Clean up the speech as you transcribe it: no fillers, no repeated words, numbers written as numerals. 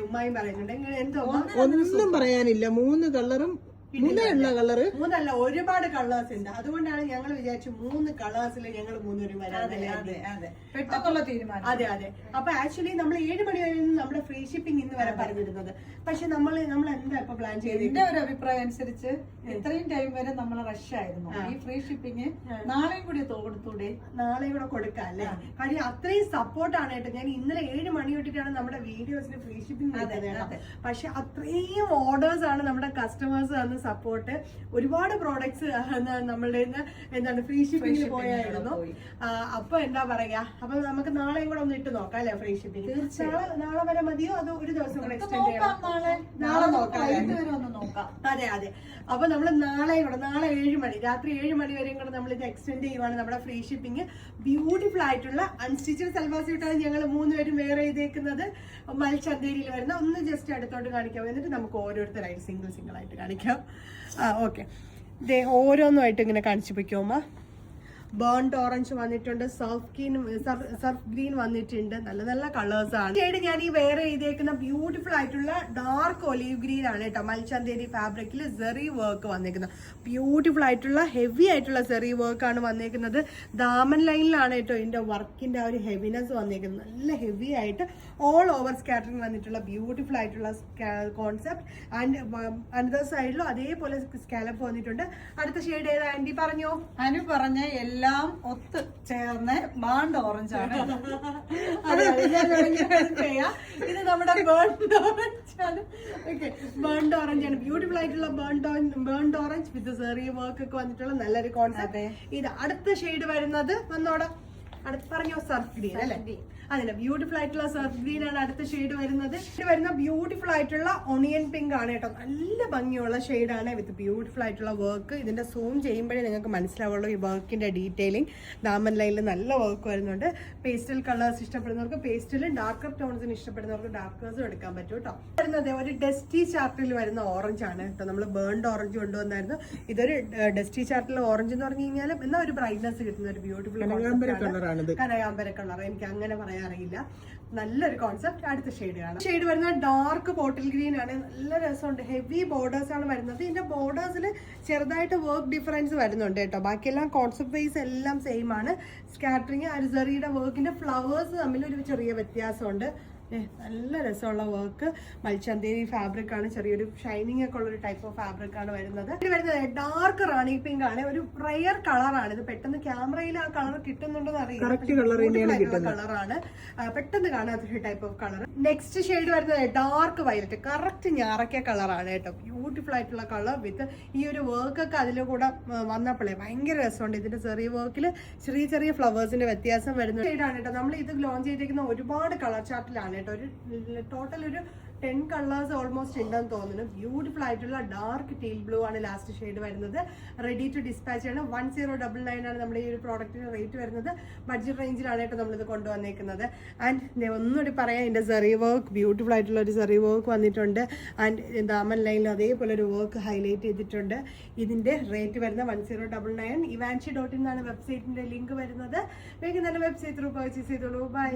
ഉമ്മായും പറയുന്നുണ്ട്. ഒന്നും പറയാനില്ല. 3 കളറും മൂന്നല്ല, ഒരുപാട് കളേഴ്സ് ഉണ്ട്. അതുകൊണ്ടാണ് ഞങ്ങൾ വിചാരിച്ചു 3 കളേഴ്സിൽ ഞങ്ങൾ 3 പേരും പെട്ടെന്നുള്ള തീരുമാനം. അതെ. അപ്പൊ ആക്ച്വലി നമ്മൾ 7 മണി വരെ നമ്മുടെ ഫ്രീ ഷിപ്പിംഗ് ഇന്ന് വരെ പറഞ്ഞിരുന്നത്. പക്ഷെ നമ്മൾ എന്താ ഇപ്പൊ പ്ലാൻ ചെയ്തത്? എന്റെ ഒരു അഭിപ്രായം അനുസരിച്ച് ഇത്രയും ടൈം വരെ നമ്മൾ റഷ് ആയിരുന്നു. ഈ ഫ്രീ ഷിപ്പിംഗ് നാളെയും കൂടി കൊടുത്തൂടെ? നാളെയും കൂടെ കൊടുക്കാം അല്ലേ? കാര്യം അത്രയും സപ്പോർട്ടാണ് കേട്ടോ. ഞാൻ ഇന്നലെ 7 മണി തൊട്ടിട്ടാണ് നമ്മുടെ വീഡിയോസിന് ഫ്രീ ഷിപ്പിംഗ് കൊടുക്കുന്നത്. പക്ഷെ അത്രയും ഓർഡേഴ്സ് ആണ് നമ്മുടെ കസ്റ്റമേഴ്സ് തന്ന സപ്പോർട്ട്. ഒരുപാട് പ്രോഡക്ട്സ് നമ്മളുടെ എന്താണ് ഫ്രീ ഷിപ്പിംഗിൽ പോയായിരുന്നു. അപ്പൊ എന്താ പറയാ, അപ്പൊ നമുക്ക് നാളെയും കൂടെ ഒന്ന് ഇട്ട് നോക്കാം അല്ലെ ഫ്രീ ഷിപ്പിംഗ്? നാളെ വരെ മതിയോ അതോ ഒരു ദിവസം കൂടെ എക്സ്റ്റെൻഡ് ചെയ്യണം? നാളെ നോക്കാം. അതെ. അപ്പൊ നമ്മള് നാളെ 7 മണി, രാത്രി 7 മണി വരെയും കൂടെ നമ്മൾ ഇത് എക്സ്റ്റെൻഡ് ചെയ്യുവാണ് നമ്മുടെ ഫ്രീ ഷിപ്പിംഗ്. ബ്യൂട്ടിഫുൾ ആയിട്ടുള്ള അൺസ്റ്റിച്ചഡ് സൽവാർ സ്യൂട്ടാണ് ഞങ്ങൾ 3 പേരും വെയർ ചെയ്തേക്കുന്നത്. മൽചന്തേരിയിൽ വരുന്ന. ഒന്ന് ജസ്റ്റ് അടുത്തോട്ട് കാണിക്കാം, എന്നിട്ട് നമുക്ക് ഓരോരുത്തരായിട്ട് സിംഗിൾ ആയിട്ട് കാണിക്കാം. ഓക്കെ, ഓരോന്നുമായിട്ട് ഇങ്ങനെ കാണിച്ചു പോയിക്കോമ്മ. ബേൺഡ് ഓറഞ്ച് വന്നിട്ടുണ്ട്, സർഫ് ഗ്രീൻ വന്നിട്ടുണ്ട്. നല്ല കളേഴ്സ് ആണ്. ഞാൻ ഈ വെയർ ചെയ്തേക്കുന്ന ബ്യൂട്ടിഫുൾ ആയിട്ടുള്ള ഡാർക്ക് ഒലീവ് ഗ്രീൻ ആണ് കേട്ടോ. മൽചന്തേരി ഫാബ്രിക്കിൽ സെറി വർക്ക് വന്നേക്കുന്നത്. ബ്യൂട്ടിഫുൾ ആയിട്ടുള്ള ഹെവി ആയിട്ടുള്ള സെറി വർക്ക് ആണ് വന്നേക്കുന്നത്. ദാമൻ ലൈനിലാണ് കേട്ടോ ഇതിന്റെ വർക്കിന്റെ ആ ഒരു ഹെവിനെസ് വന്നേക്കുന്നത്. നല്ല ഹെവി ആയിട്ട് ഓൾ ഓവർ സ്കാറ്ററിംഗ് വന്നിട്ടുള്ള ബ്യൂട്ടിഫുൾ ആയിട്ടുള്ള കോൺസെപ്റ്റ്. ആൻഡ് അനദർ സൈഡിലും അതേപോലെ സ്കാലപ്പ് വന്നിട്ടുണ്ട്. അടുത്ത ഷെയ്ഡ് ഏതാ ആന്റി പറഞ്ഞോ? അനു പറഞ്ഞ എല്ലാം ഒത്ത് ചേർന്ന് ബാണ്ട് ഓറഞ്ച് ആണ്. ഇത് നമ്മുടെ ബേൺഡ് ഓറഞ്ച് ആണ്. ഓക്കെ, ബേൺഡ് ഓറഞ്ച് ആണ്. ബ്യൂട്ടിഫുൾ ആയിട്ടുള്ള ബേൺഡ് ഓറഞ്ച് വിത്ത് സെറി വർക്ക് ഒക്കെ വന്നിട്ടുള്ള നല്ലൊരു കോൺസെപ്റ്റ്. ഇത് അടുത്ത ഷെയ്ഡ് വരുന്നത് വന്നോടാ, അടുത്ത് പറഞ്ഞോ സർഫ് ഗ്രീൻ അല്ലേ? അതിന് ബ്യൂട്ടിഫുൾ ആയിട്ടുള്ള സർഫ് ഗ്രീൻ ആണ് അടുത്ത ഷെയ്ഡ് വരുന്നത്. വരുന്ന ബ്യൂട്ടിഫുൾ ആയിട്ടുള്ള ഒണിയൻ പിങ്ക് ആണ് കേട്ടോ. നല്ല ഭംഗിയുള്ള ഷെയ്ഡാണ് വിത്ത് ബ്യൂട്ടിഫുൾ ആയിട്ടുള്ള വർക്ക്. ഇതിന്റെ സൂം ചെയ്യുമ്പോഴേ നിങ്ങൾക്ക് മനസ്സിലാവുള്ളൂ ഈ വർക്കിന്റെ ഡീറ്റെയിലിംഗ്. ദാമൻ ലൈനിൽ നല്ല വർക്ക് വരുന്നുണ്ട്. പേസ്റ്റൽ കളേഴ്സ് ഇഷ്ടപ്പെടുന്നവർക്ക് പേസ്റ്റലും ഡാർക്കർ ടോൺസിന് ഇഷ്ടപ്പെടുന്നവർക്ക് ഡാർക്കേഴ്സും എടുക്കാൻ പറ്റും കേട്ടോ. വരുന്നത് ഒരു ഡസ്റ്റി ചാർട്ടിൽ വരുന്ന ഓറഞ്ച് ആണ് കേട്ടോ. നമ്മൾ ബേൺഡ് ഓറഞ്ച് കൊണ്ടുവന്നായിരുന്നു. ഇതൊരു ഡസ്റ്റി ചാർട്ടിൽ ഓറഞ്ച് എന്ന് പറഞ്ഞു കഴിഞ്ഞാൽ എന്നാ ഒരു ബ്രൈറ്റ്നസ് കിട്ടുന്ന ഒരു ബ്യൂട്ടിഫുൾ കനകാമ്പര കളർ. എനിക്ക് അങ്ങനെ അറിയില്ല. നല്ലൊരു കോൺസെപ്റ്റ്. അടുത്ത ഷെയ്ഡ് ആണ്. ഷെയ്ഡ് വരുന്നത് ഡാർക്ക് ബോട്ടിൽ ഗ്രീൻ ആണ്. നല്ല രസമുണ്ട്. ഹെവി ബോർഡേഴ്സ് ആണ് വരുന്നത്. ഇതിന്റെ ബോർഡേഴ്സിൽ ചെറുതായിട്ട് വർക്ക് ഡിഫറൻസ് വരുന്നുണ്ട് കേട്ടോ. ബാക്കിയെല്ലാം കോൺസെപ്റ്റ് വൈസ് എല്ലാം സെയിം ആണ്. സ്കാറ്ററിങ് അരിസറിയുടെ വർക്കിന്റെ ഫ്ലവേഴ്സ് തമ്മിൽ ഒരു ചെറിയ വ്യത്യാസമുണ്ട്. നല്ല രസമുള്ള വർക്ക്. മൽചന്തേരി ഫാബ്രിക് ആണ്. ചെറിയൊരു ഷൈനിങ് ഒക്കെ ഉള്ള ഒരു ടൈപ്പ് ഓഫ് ഫാബ്രിക് ആണ് വരുന്നത്. ഇത് വരുന്നത് ഡാർക്ക് റാണി പിങ്ക് ആണ്. ഒരു റയർ കളറാണ് ഇത്. പെട്ടെന്ന് ക്യാമറയിൽ ആ കളർ കിട്ടുന്നുണ്ടെന്ന് അറിയില്ല. കളറാണ്, പെട്ടെന്ന് കാണാത്ത type of colour. Next shade വരുന്നത് ഡാർക്ക് വയലറ്റ്. കറക്റ്റ് ഞാറക്ക കളറാണ് കേട്ടോ. ബ്യൂട്ടിഫുൾ ആയിട്ടുള്ള കളർ വിത്ത് ഈ ഒരു വർക്ക് ഒക്കെ അതിൽ കൂടെ വന്നപ്പോഴേ ഭയങ്കര രസമുണ്ട്. ഇതിന്റെ ചെറിയ വർക്കിൽ ചെറിയ ഫ്ലവേഴ്സിന്റെ വ്യത്യാസം വരുന്ന ഷെയ്ഡാണ് കേട്ടോ. നമ്മൾ ഇത് ലോഞ്ച് ചെയ്തിരിക്കുന്ന ഒരുപാട് കളർ ചാർട്ടിലാണ് കേട്ടോ. ഒരു ടോട്ടൽ ഒരു 10 കളേഴ്സ് ഓൾമോസ്റ്റ് ഉണ്ടെന്ന് തോന്നുന്നു. ബ്യൂട്ടിഫുൾ ആയിട്ടുള്ള ഡാർക്ക് ടീൽ ബ്ലൂ ആണ് ലാസ്റ്റ് ഷെയ്ഡ് വരുന്നത്. റെഡി ടു ഡിസ്പാച്ച് ആണ്. 1099 ആണ് നമ്മുടെ ഈ ഒരു പ്രോഡക്റ്റിന് റേറ്റ് വരുന്നത്. ബഡ്ജറ്റ് റേഞ്ചിലാണ് കേട്ടോ നമ്മളിത് കൊണ്ടുവന്നേക്കുന്നത്. ആൻഡ് ഒന്നുകൂടി പറയാം, ഇതിന്റെ സെറി വർക്ക് ബ്യൂട്ടിഫുൾ ആയിട്ടുള്ള ഒരു സെറി വർക്ക് വന്നിട്ടുണ്ട്. ആൻഡ് ദാമൻ ലൈനിൽ അതേപോലെ ഒരു വർക്ക് ഹൈലൈറ്റ് ചെയ്തിട്ടുണ്ട്. ഇതിന്റെ റേറ്റ് വരുന്ന 1099. ivanchi.in എന്നാണ് വെബ്സൈറ്റിന്റെ ലിങ്ക് വരുന്നത്. വേഗം തന്നെ വെബ്സൈറ്റ് ത്രൂ പർച്ചേസ് ചെയ്തോളൂ. ബൈ.